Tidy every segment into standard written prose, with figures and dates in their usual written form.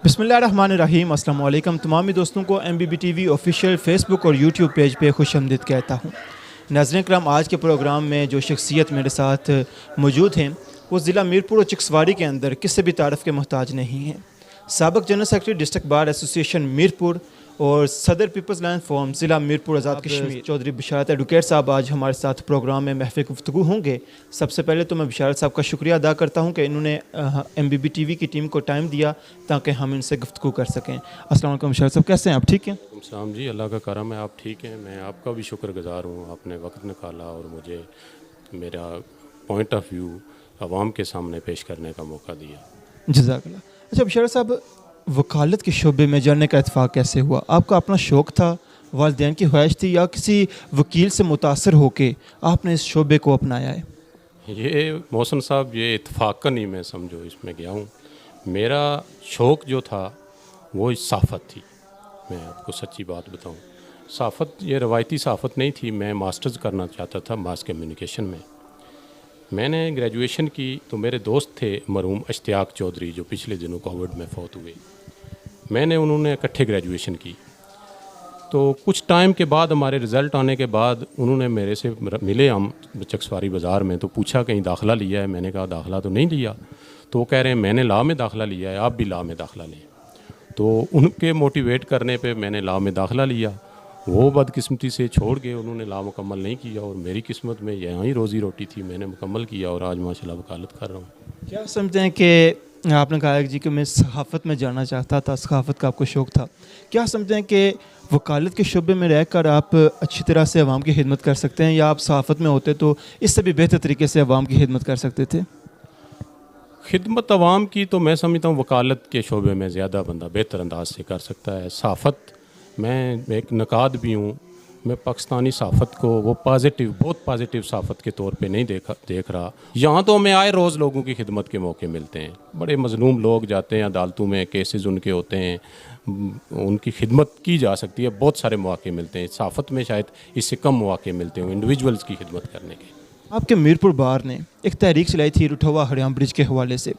बिस्मिल्लाहिर्रहमानिर्रहीम। अस्सलाम वालेकुम तमाम दोस्तों को MBB TV ऑफिशियल फेसबुक और यूट्यूब पेज पे खुशामदीद कहता हूँ। नाज़रीन करम, आज के प्रोग्राम में जो शख्सियत मेरे साथ मौजूद हैं वो ज़िला मीरपुर और चिक्सवारी के अंदर किसी भी तारफ़ के मोहताज नहीं हैं। साबिक़ general secretary district bar association Mirpur और सदर पीपल्स लैंड फोरम ज़िला मीरपुर आज़ाद कश्मीर चौधरी बिशारत एडवोकेट साहब आज हमारे साथ प्रोग्राम में महफ़िल गुफ्तगू होंगे। सबसे पहले तो मैं बिशारत साहब का शुक्रिया अदा करता हूँ कि इन्होंने MBB TV की टीम को टाइम दिया ताकि हम इनसे गुफ्तगू कर सकें। अस्सलाम वालेकुम बिशारत साहब, कैसे हैं आप? ठीक हैं? सलाम जी, अल्लाह का करम है, आप ठीक हैं। मैं आपका भी शुक्रगुज़ार हूँ, आपने वक्त निकाला और मुझे मेरा पॉइंट ऑफ व्यू आवाम के सामने पेश करने का मौका दिया। जज़ाकल्लाह। अच्छा बिशारत साहब, वकालत के शोबे में जाने का इत्तेफाक कैसे हुआ? आपका अपना शौक़ था, वालिदैन की ख्वाहिश थी, या किसी वकील से मुतासर होके आपने इस शोबे को अपनाया है? ये मोहसन साहब, ये इत्तफाकन ही मैं समझो इसमें गया हूँ। मेरा शौक़ जो था वो सहाफ़त थी। मैं आपको सच्ची बात बताऊँ, सहाफ़त ये रवायती सहाफ़त नहीं थी। मैं मास्टर्स करना चाहता था मास कम्युनिकेशन में। मैंने ग्रेजुएशन की तो मेरे दोस्त थे मरहूम इश्तियाक चौधरी, जो पिछले दिनों कोविड में फ़ौत हुए। उन्होंने इकट्ठे ग्रेजुएशन की। तो कुछ टाइम के बाद, हमारे रिज़ल्ट आने के बाद, उन्होंने मेरे से मिले हम चिक्सवारी बाज़ार में, तो पूछा कहीं दाखिला लिया है? मैंने कहा दाखिला तो नहीं लिया। तो वो कह रहे हैं मैंने लॉ में दाखिला लिया है, आप भी लॉ में दाखिला लें। तो उनके मोटिवेट करने पे मैंने लॉ में दाखिला लिया। वो बदकिस्मती से छोड़ गए, उन्होंने लॉ मुकम्मल नहीं किया और मेरी किस्मत में यहाँ ही रोज़ी रोटी थी। मैंने मुकम्मल किया और आज माशाल्लाह वकालत कर रहा हूँ। क्या समझते हैं कि आपने कहा जी कि मैं सहाफ़त में जाना चाहता था, सहाफ़त का आपको शौक़ था, क्या समझते हैं कि वकालत के शोबे में रहकर आप अच्छी तरह से अवाम की खिदमत कर सकते हैं, या आप सहाफ़त में होते तो इससे भी बेहतर तरीके से अवाम की खिदमत कर सकते थे? खिदमत अवाम की तो मैं समझता हूँ वकालत के शोबे में ज़्यादा बंदा बेहतर अंदाज से कर सकता है। सहाफ़त, मैं एक नकाद भी हूँ। मैं पाकिस्तानी सहाफ़त को वो बहुत पॉजिटिव सहाफ़त के तौर पे नहीं देख रहा। यहाँ तो हमें आए रोज़ लोगों की खिदमत के मौके मिलते हैं। बड़े मज़लूम लोग जाते हैं अदालतों में, केसेस उनके होते हैं, उनकी खिदमत की जा सकती है। बहुत सारे मौके मिलते हैं। सहाफ़त में शायद इससे कम मौके मिलते हैं इंडिविजुअल्स की खिदमत करने के। आपके मीरपुर बार ने एक तहरीक चलाई थी रुठवा हरियाम ब्रिज के हवाले से,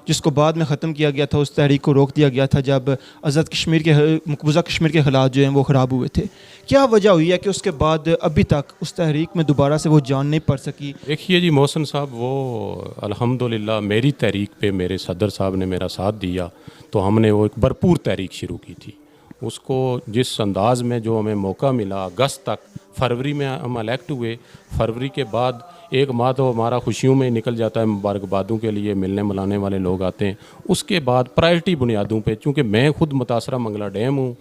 जिसको बाद में ख़त्म किया गया था। उस तहरीक को रोक दिया गया था जब आज़ाद कश्मीर के मकबूजा कश्मीर के हालात जो हैं वो ख़राब हुए थे। क्या वजह हुई है कि उसके बाद अभी तक उस तहरीक में दोबारा से वो जान नहीं पड़ सकी? देखिए जी मोहसन साहब, वो अल्हम्दुलिल्लाह मेरी तहरीक पे मेरे सदर साहब ने मेरा साथ दिया, तो हमने वो एक भरपूर तहरीक शुरू की थी। उसको जिस अंदाज़ में जो हमें मौका मिला, अगस्त तक, फरवरी में हम इलेक्ट हुए। फरवरी के बाद एक माह तो हमारा खुशियों में निकल जाता है, मुबारकबादों के लिए मिलने मिलाने वाले लोग आते हैं। उसके बाद प्रायोरिटी बुनियादों पे, चूँकि मैं खुद मुतासरा मंगला डैम हूँ,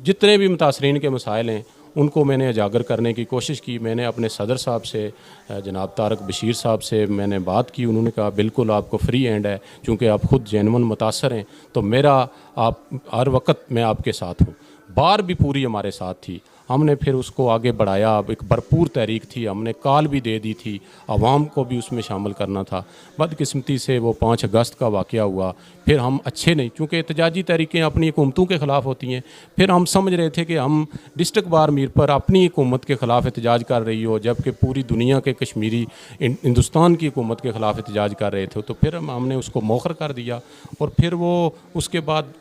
जितने भी मुतासरीन के मसाइल हैं उनको मैंने उजागर करने की कोशिश की। मैंने अपने सदर साहब से, जनाब तारक बशीर साहब से मैंने बात की। उन्होंने कहा बिल्कुल आपको फ्री हैंड है, चूँकि आप खुद जेन्युइन मुतासर हैं, तो मेरा आप हर वक्त मैं आपके साथ हूँ। बार भी पूरी हमारे साथ थी। हमने फिर उसको आगे बढ़ाया। अब एक भरपूर तहरीक थी, हमने कॉल भी दे दी थी, आवाम को भी उसमें शामिल करना था। बदकिस्मती से वो 5 अगस्त का वाक़या हुआ। फिर हम अच्छे नहीं, चूँकि एहतजाजी तहरीकें अपनी हुकूमतों के ख़िलाफ़ होती हैं। फिर हम समझ रहे थे कि हम डिस्ट्रिक्ट बार मीर पर अपनी हुकूमत के ख़िलाफ़ एहतजाज कर रही हो, जबकि पूरी दुनिया के कश्मीरी हिंदुस्तान की हुकूमत के ख़िलाफ़ एहतजाज कर रहे थे। तो फिर हमने उसको मौखर कर दिया। और फिर वो उसके बाद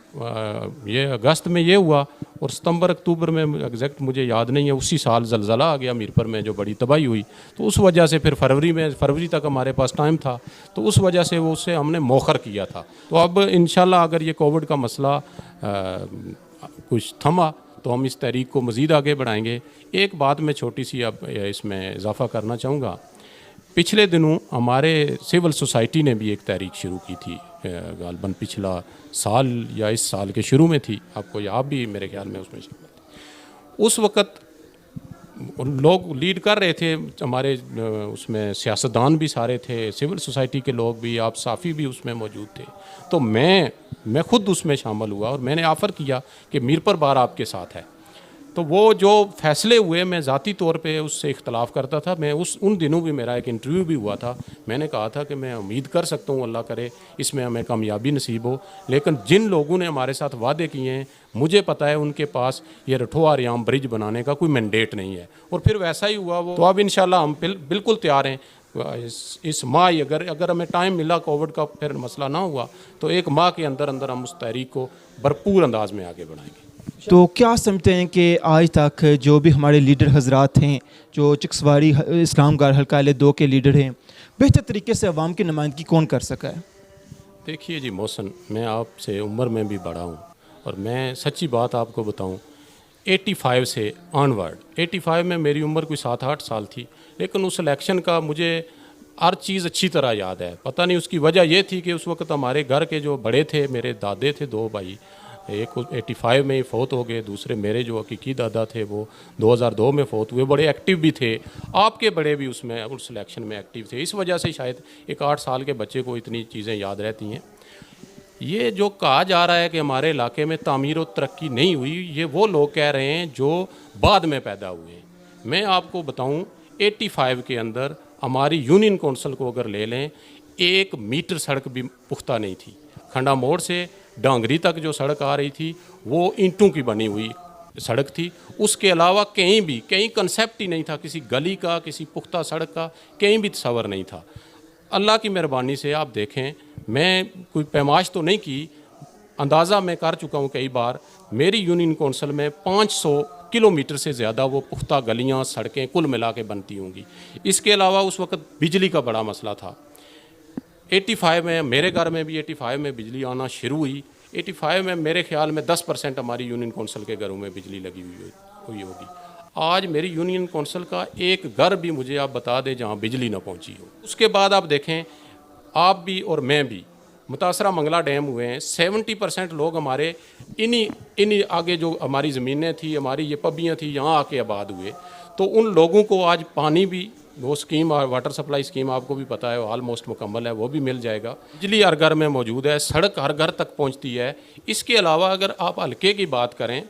ये अगस्त में ये हुआ, और सितंबर अक्टूबर में एग्जैक्ट मुझे याद नहीं है, उसी साल ज़लज़ला आ गया मीरपुर में, जो बड़ी तबाही हुई। तो उस वजह से फिर फरवरी तक हमारे पास टाइम था, तो उस वजह से वो उससे हमने मौखर किया था। तो अब इंशाल्लाह अगर ये कोविड का मसला कुछ थमा तो हम इस तहरीक को मज़ीद आगे बढ़ाएंगे। एक बात मैं छोटी सी अब इसमें इजाफ़ा करना चाहूँगा। पिछले दिनों हमारे सिविल सोसाइटी ने भी एक तहरीक शुरू की थी, गालबन पिछला साल या इस साल के शुरू में थी। आप भी मेरे ख्याल में उसमें शामिल थे। उस वक़्त लोग लीड कर रहे थे, हमारे उसमें सियासतदान भी सारे थे, सिविल सोसाइटी के लोग भी, आप साफ़ी भी उसमें मौजूद थे। तो मैं खुद उसमें शामिल हुआ और मैंने ऑफ़र किया कि मीरपुर बार आपके साथ है। तो वो जो फ़ैसले हुए, मैं ज़ाती तौर पे उससे इख्तलाफ करता था। मैं उन दिनों भी मेरा एक इंटरव्यू भी हुआ था। मैंने कहा था कि मैं उम्मीद कर सकता हूँ, अल्लाह करे इसमें हमें कामयाबी नसीब हो, लेकिन जिन लोगों ने हमारे साथ वादे किए हैं मुझे पता है उनके पास ये रठोआ रियाम ब्रिज बनाने का कोई मैंडेट नहीं है। और फिर वैसा ही हुआ वो। तो अब इंशाल्लाह हम बिल्कुल तैयार हैं। इस माह ही अगर हमें टाइम मिला, कोविड का फिर मसला ना हुआ, तो 1 माह के अंदर अंदर हम उस तहरीक को भरपूर अंदाज में आगे बढ़ाएंगे। तो क्या समझते हैं कि आज तक जो भी हमारे लीडर हजरात हैं, जो चिक्सवाड़ी इस्लामगढ़ हल्का L2 के लीडर हैं, बेहतर तरीके से अवाम की नुमाइंदगी कौन कर सका है? देखिए जी मोहसन, मैं आपसे उम्र में भी बड़ा हूँ और मैं सच्ची बात आपको बताऊँ, 85 से ऑनवर्ड, 85 में मेरी उम्र कोई 7-8 साल थी, लेकिन उस इलेक्शन का मुझे हर चीज़ अच्छी तरह याद है। पता नहीं उसकी वजह ये थी कि उस वक्त हमारे घर के जो बड़े थे, मेरे दादे थे 2 भाई, एक 85 में ही फौत हो गए, दूसरे मेरे जो हकीकी दादा थे वो 2002 में फौत हुए। बड़े एक्टिव भी थे, आपके बड़े भी उसमें उस इलेक्शन में एक्टिव थे। इस वजह से शायद एक 8 साल के बच्चे को इतनी चीज़ें याद रहती हैं। ये जो कहा जा रहा है कि हमारे इलाके में तामीर और तरक्की नहीं हुई, ये वो लोग कह रहे हैं जो बाद में पैदा हुए हैं। मैं आपको बताऊं, 85 के अंदर हमारी यूनियन कौंसिल को अगर ले लें, 1 मीटर सड़क भी पुख्ता नहीं थी। खंडा मोड़ से डांगरी तक जो सड़क आ रही थी वो ईंटों की बनी हुई सड़क थी। उसके अलावा कहीं कंसेप्ट ही नहीं था किसी गली का, किसी पुख्ता सड़क का, कहीं भी तस्वर नहीं था। अल्लाह की मेहरबानी से आप देखें, मैं कोई पैमाश तो नहीं की, अंदाज़ा मैं कर चुका हूँ कई बार, मेरी यूनियन कौंसिल में 500 किलोमीटर से ज़्यादा वो पुख्ता गलियाँ सड़कें कुल मिला के बनती होंगी। इसके अलावा उस वक्त बिजली का बड़ा मसला था। 85 में मेरे घर में भी 85 में बिजली आना शुरू हुई। 85 में मेरे ख्याल में 10% हमारी यूनियन कौंसिल के घरों में बिजली लगी हुई होगी। आज मेरी यूनियन कौंसिल का एक घर भी मुझे आप बता दें जहाँ बिजली ना पहुँची हो। उसके बाद आप देखें, आप भी और मैं भी, मुतासरा मंगला डैम हुए हैं, 70% लोग हमारे इन्हीं आगे जो हमारी ज़मीनें थी, हमारी ये पबियाँ थी, यहाँ आके आबाद हुए। तो उन लोगों को आज पानी भी, वो स्कीम वाटर सप्लाई स्कीम आपको भी पता है, ऑलमोस्ट मुकम्मल है, वो भी मिल जाएगा। बिजली हर घर में मौजूद है, सड़क हर घर तक पहुँचती है। इसके अलावा अगर आप हल्के की बात करें,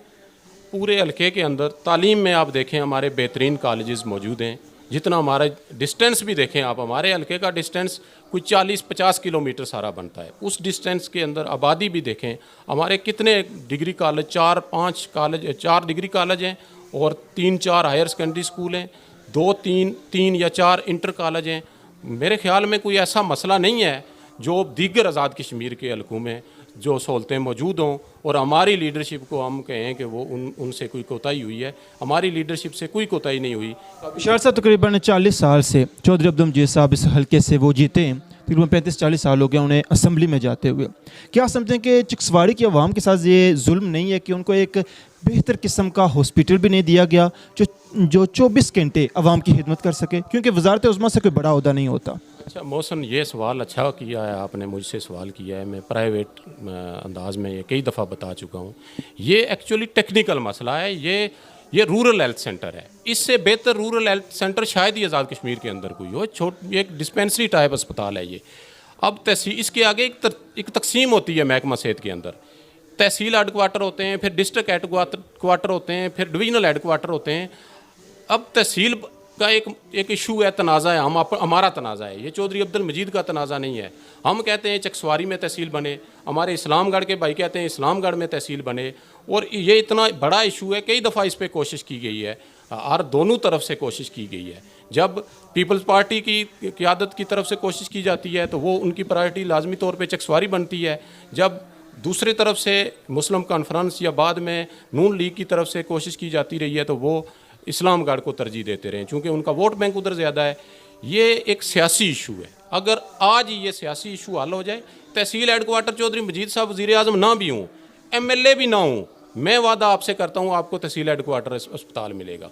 पूरे हल्के के अंदर तालीम में आप देखें, हमारे बेहतरीन कॉलेजेस मौजूद हैं। जितना हमारा डिस्टेंस भी देखें आप, हमारे हल्के का डिस्टेंस कुछ 40-50 किलोमीटर सारा बनता है। उस डिस्टेंस के अंदर आबादी भी देखें, हमारे कितने डिग्री कॉलेज, 4 डिग्री कॉलेज हैं और 3-4 हायर सेकेंडरी स्कूल हैं, 2-3 या 4 इंटर कॉलेज हैं। मेरे ख्याल में कोई ऐसा मसला नहीं है जो दीगर आज़ाद कश्मीर के हल्कों में जो सहूलतें मौजूद हों और हमारी लीडरशिप को हम कहें कि वो उनसे कोई कोताही हुई है। हमारी लीडरशिप से कोई कोताही नहीं हुई। बिशार साहब, तकरीबन 40 साल से चौधरी अब्दुल मजीद साहब इस हल्के से वो जीते हैं। तकरीबन 35-40 साल हो गया उन्हें असम्बली में जाते हुए। क्या समझते हैं कि चिक्सवाड़ी की आवाम के साथ ये जुल्म नहीं है कि उनको एक बेहतर किस्म का हॉस्पिटल भी नहीं दिया गया जो 24 घंटे आवाम की खिदमत कर सके? क्योंकि वजारत उज़्मा से कोई बड़ा ओहदा नहीं होता। अच्छा मोहसन, ये सवाल अच्छा किया है आपने, मुझसे सवाल किया है। मैं प्राइवेट अंदाज में ये कई दफ़ा बता चुका हूँ। ये एक्चुअली टेक्निकल मसला है। ये रूरल हेल्थ सेंटर है। इससे बेहतर रूरल हेल्थ सेंटर शायद ही आज़ाद कश्मीर के अंदर कोई हो। एक डिस्पेंसरी टाइप अस्पताल है ये। अब तहसील, इसके आगे एक तकसीम होती है महकमा सेहत के अंदर। तहसील हेडक्वार्टर होते हैं, फिर डिस्ट्रिक्ट हेडक्वार्टर होते हैं, फिर डिवीजनल हेडक्वार्टर होते हैं। अब तहसील का एक इशू है, तनाज़ा है, हमारा तनाज़ा है। ये चौधरी अब्दुल मजीद का तनाज़ा नहीं है। हम कहते हैं चिक्सवाड़ी में तहसील बने, हमारे इस्लामगढ़ के भाई कहते हैं इस्लामगढ़ में तहसील बने, और ये इतना बड़ा इशू है। कई दफ़ा इस पर कोशिश की गई है और दोनों तरफ से कोशिश की गई है। जब पीपल्स पार्टी की क़यादत की तरफ से कोशिश की जाती है तो वो उनकी प्रायोरिटी लाजमी तौर पर चिक्सवाड़ी बनती है। जब दूसरी तरफ से मुस्लिम कॉन्फ्रेंस या बाद में नून लीग की तरफ से कोशिश की जाती रही है तो वो इस्लामगढ़ को तरजीह देते रहे, चूँकि उनका वोट बैंक उधर ज़्यादा है। ये एक सियासी इशू है। अगर आज ये सियासी इशू हल हो जाए, तहसील हेडक्वार्टर चौधरी मजीद साहब वज़ीर आज़म ना भी हूँ, MLA भी ना हूँ, मैं वादा आपसे करता हूँ आपको तहसील हेडक्वार्टर अस्पताल मिलेगा।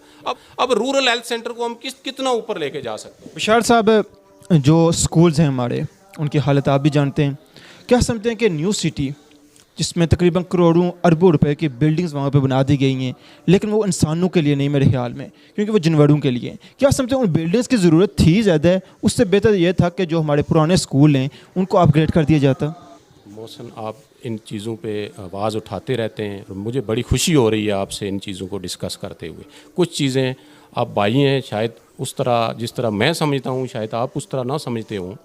अब रूरल हेल्थ सेंटर को हम कितना ऊपर लेके जा सकते हैं? बिशार साहब, जो स्कूल्स हैं हमारे, उनकी हालत आप भी जानते हैं। क्या समझते हैं कि न्यू सिटी, जिसमें तकरीबन करोड़ों अरबों रुपए की बिल्डिंग्स वहाँ पे बना दी गई हैं, लेकिन वो इंसानों के लिए नहीं मेरे ख्याल में, क्योंकि वो जानवरों के लिए हैं। क्या समझते हैं उन बिल्डिंग्स की ज़रूरत थी ज़्यादा है? उससे बेहतर ये था कि जो हमारे पुराने स्कूल हैं उनको अपग्रेड कर दिया जाता। मोहसन, आप इन चीज़ों पे आवाज़ उठाते रहते हैं और मुझे बड़ी खुशी हो रही है आपसे इन चीज़ों को डिस्कस करते हुए। कुछ चीज़ें आप भाई हैं, शायद उस तरह जिस तरह मैं समझता हूँ शायद आप उस तरह ना समझते हों।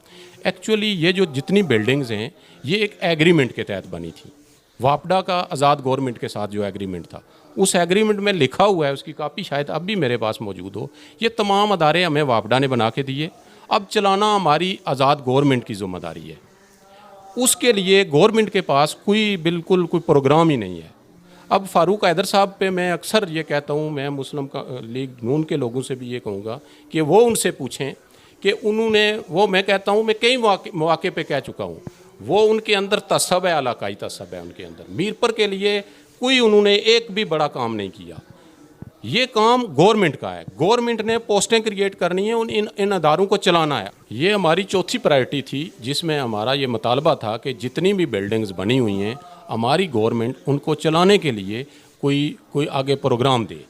एक्चुअली ये जो जितनी बिल्डिंग्स हैं ये एक एग्रीमेंट के तहत बनी थी। वापडा का आज़ाद गवर्नमेंट के साथ जो एग्रीमेंट था, उस एग्रीमेंट में लिखा हुआ है, उसकी कापी शायद अब भी मेरे पास मौजूद हो, ये तमाम अदारे हमें वापडा ने बना के दिए। अब चलाना हमारी आज़ाद गवर्नमेंट की ज़िम्मेदारी है। उसके लिए गवर्नमेंट के पास बिल्कुल कोई प्रोग्राम ही नहीं है। अब फ़ारूक हैदर साहब पे मैं अक्सर ये कहता हूँ, मैं मुस्लिम लीग नून के लोगों से भी ये कहूँगा कि वो उनसे पूछें कि उन्होंने, वो मैं कहता हूँ, मैं कई मौके पे कह चुका हूँ, वो उनके अंदर तसब है, इलाकाई तसब है उनके अंदर। मीरपुर के लिए कोई उन्होंने एक भी बड़ा काम नहीं किया। ये काम गवर्नमेंट का है, गवर्नमेंट ने पोस्टें क्रिएट करनी है, इन अदारों को चलाना है। ये हमारी चौथी प्रायोरिटी थी, जिसमें हमारा ये मुतालबा था कि जितनी भी बिल्डिंग्स बनी हुई हैं हमारी गवर्नमेंट उनको चलाने के लिए कोई आगे प्रोग्राम दे।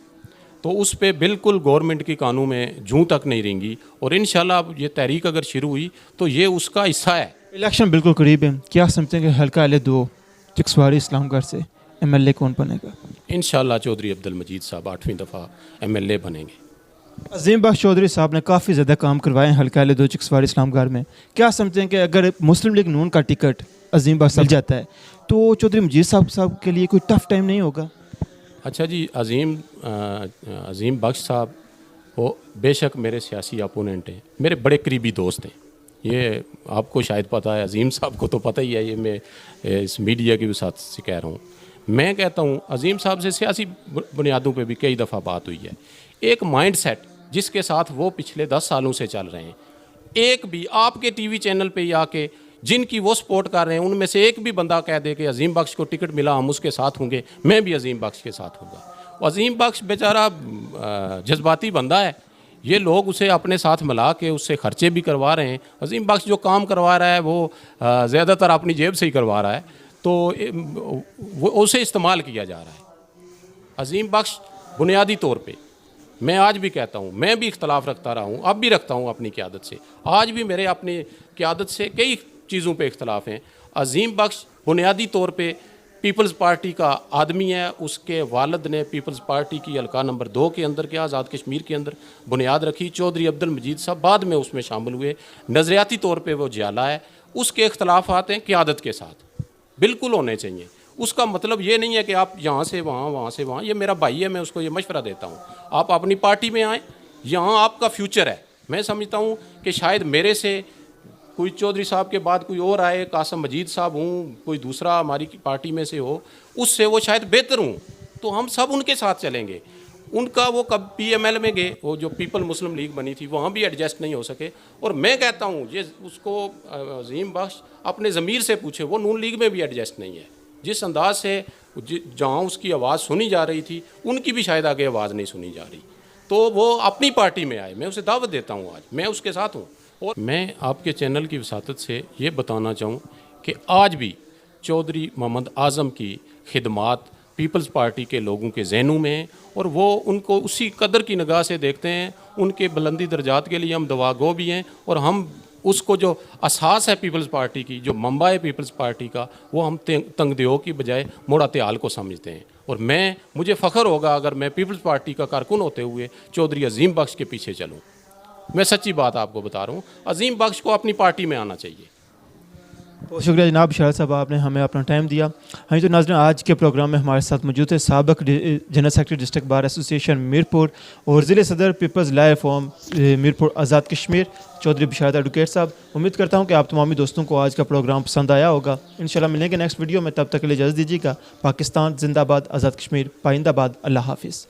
तो उस पे बिल्कुल गवर्नमेंट की कानून में जूं तक नहीं रहेंगी, और इंशाल्लाह अब ये तहरीक अगर शुरू हुई तो ये उसका हिस्सा है। इलेक्शन बिल्कुल करीब है, क्या समझते हैं कि हल्का L2 चिक्सवाड़ी इस्लामगढ़ से MLA कौन बनेगा? इंशाल्लाह चौधरी अब्दुल मजीद साहब 8वीं दफ़ा MLA बनेंगे। अजीम बख्श चौधरी साहब ने काफ़ी ज़्यादा काम करवाए हैं हल्का L2 चिक्सवाड़ी इस्लामगढ़ में। क्या समझते हैं कि अगर मुस्लिम लीग नून का टिकट अजीम बख्श मिल जाता है तो चौधरी मजीद साहब के लिए कोई टफ टाइम नहीं होगा? अच्छा जी, अजीम बख्श साहब वो बेशक मेरे सियासी अपोनेंट हैं, मेरे बड़े करीबी दोस्त हैं। ये आपको शायद पता है, अजीम साहब को तो पता ही है, ये मैं इस मीडिया की वसात से कह रहा हूँ। मैं कहता हूँ अजीम साहब से सियासी बुनियादों पे भी कई दफ़ा बात हुई है। एक माइंड सेट जिसके साथ वो पिछले 10 सालों से चल रहे हैं, एक भी आपके टीवी चैनल पे आके जिनकी वो सपोर्ट कर रहे हैं उनमें से एक भी बंदा कह दे कि अजीम बख्श को टिकट मिला हम उसके साथ होंगे, मैं भी अजीम बख्श के साथ होगा। अजीम बख्श बेचारा जज्बाती बंदा है, ये लोग उसे अपने साथ मिला के उससे खर्चे भी करवा रहे हैं। अजीम बख्श जो काम करवा रहा है वो ज़्यादातर अपनी जेब से ही करवा रहा है, तो वो उसे इस्तेमाल किया जा रहा है। अजीम बख्श बुनियादी तौर पे, मैं आज भी कहता हूँ, मैं भी इख्तलाफ रखता रहा हूँ, अब भी रखता हूँ अपनी क़यादत से, आज भी मेरे अपनी क़यादत से कई चीज़ों पे इख्तलाफ हैं। अजीम बख्श बुनियादी तौर पे पीपल्स पार्टी का आदमी है, उसके वालिद ने पीपल्स पार्टी की हल्का नंबर 2 के अंदर के आज़ाद कश्मीर के अंदर बुनियाद रखी। चौधरी अब्दुल मजीद साहब बाद में उसमें शामिल हुए, नज़रियाती तौर पे वो जियाला है। उसके इख्तलाफात हैं क़यादत के साथ, बिल्कुल होने चाहिए। उसका मतलब ये नहीं है कि आप यहाँ से वहाँ, वहाँ से वहाँ। ये मेरा भाई है, मैं उसको ये मशवरा देता हूँ, आप अपनी पार्टी में आएँ, यहाँ आपका फ्यूचर है। मैं समझता हूँ कि शायद मेरे से कोई चौधरी साहब के बाद कोई और आए, कासम मजीद साहब हूँ, कोई दूसरा हमारी पार्टी में से हो, उससे वो शायद बेहतर हूँ, तो हम सब उनके साथ चलेंगे। उनका वो कब PML में गए, वो जो पीपल मुस्लिम लीग बनी थी, वहाँ भी एडजस्ट नहीं हो सके। और मैं कहता हूँ ये उसको अजीम बख्श अपने ज़मीर से पूछे, वो नून लीग में भी एडजस्ट नहीं है। जिस अंदाज से जहाँ उसकी आवाज़ सुनी जा रही थी, उनकी भी शायद आगे आवाज़ नहीं सुनी जा रही, तो वो अपनी पार्टी में आए। मैं उसे दावत देता हूँ, आज मैं उसके साथ हूँ। और मैं आपके चैनल की वसातत से ये बताना चाहूँ कि आज भी चौधरी मोहम्मद आज़म की खिदमात पीपल्स पार्टी के लोगों के जहनों में हैं, और वो उनको उसी कदर की निगाह से देखते हैं। उनके बुलंदी दर्जात के लिए हम दुआगो भी हैं, और हम उसको जो असास है पीपल्स पार्टी की, जो मंबा है पीपल्स पार्टी का, वो हम तंगदेहो की बजाय मोड़ात्याल को समझते हैं। और मुझे फ़ख्र होगा अगर मैं पीपल्स पार्टी का कारकुन होते हुए चौधरी अजीम बख्श के पीछे चलूँ। मैं सच्ची बात आपको बता रहा हूँ, अजीम बख्श को अपनी पार्टी में आना चाहिए। बहुत शुक्रिया जनाब शरारत साहब, आपने हमें अपना टाइम दिया। हाँ तो नाज़रीन, आज के प्रोग्राम में हमारे साथ मौजूद है साबिक़ general secretary district bar association Mirpur और ज़िले सदर peoples law reform Mirpur Azad Kashmir Chaudhry Bisharat advocate साहब। उम्मीद करता हूँ कि आप तमामी दोस्तों को आज का प्रोग्राम पसंद आया होगा। इंशाल्लाह मिलेंगे नेक्स्ट वीडियो में, तब तक के लिए इजाज़त दीजिएगा। पाकिस्तान जिंदाबाद, आज़ाद कश्मीर पाइंदाबाद। अल्लाह हाफिज़।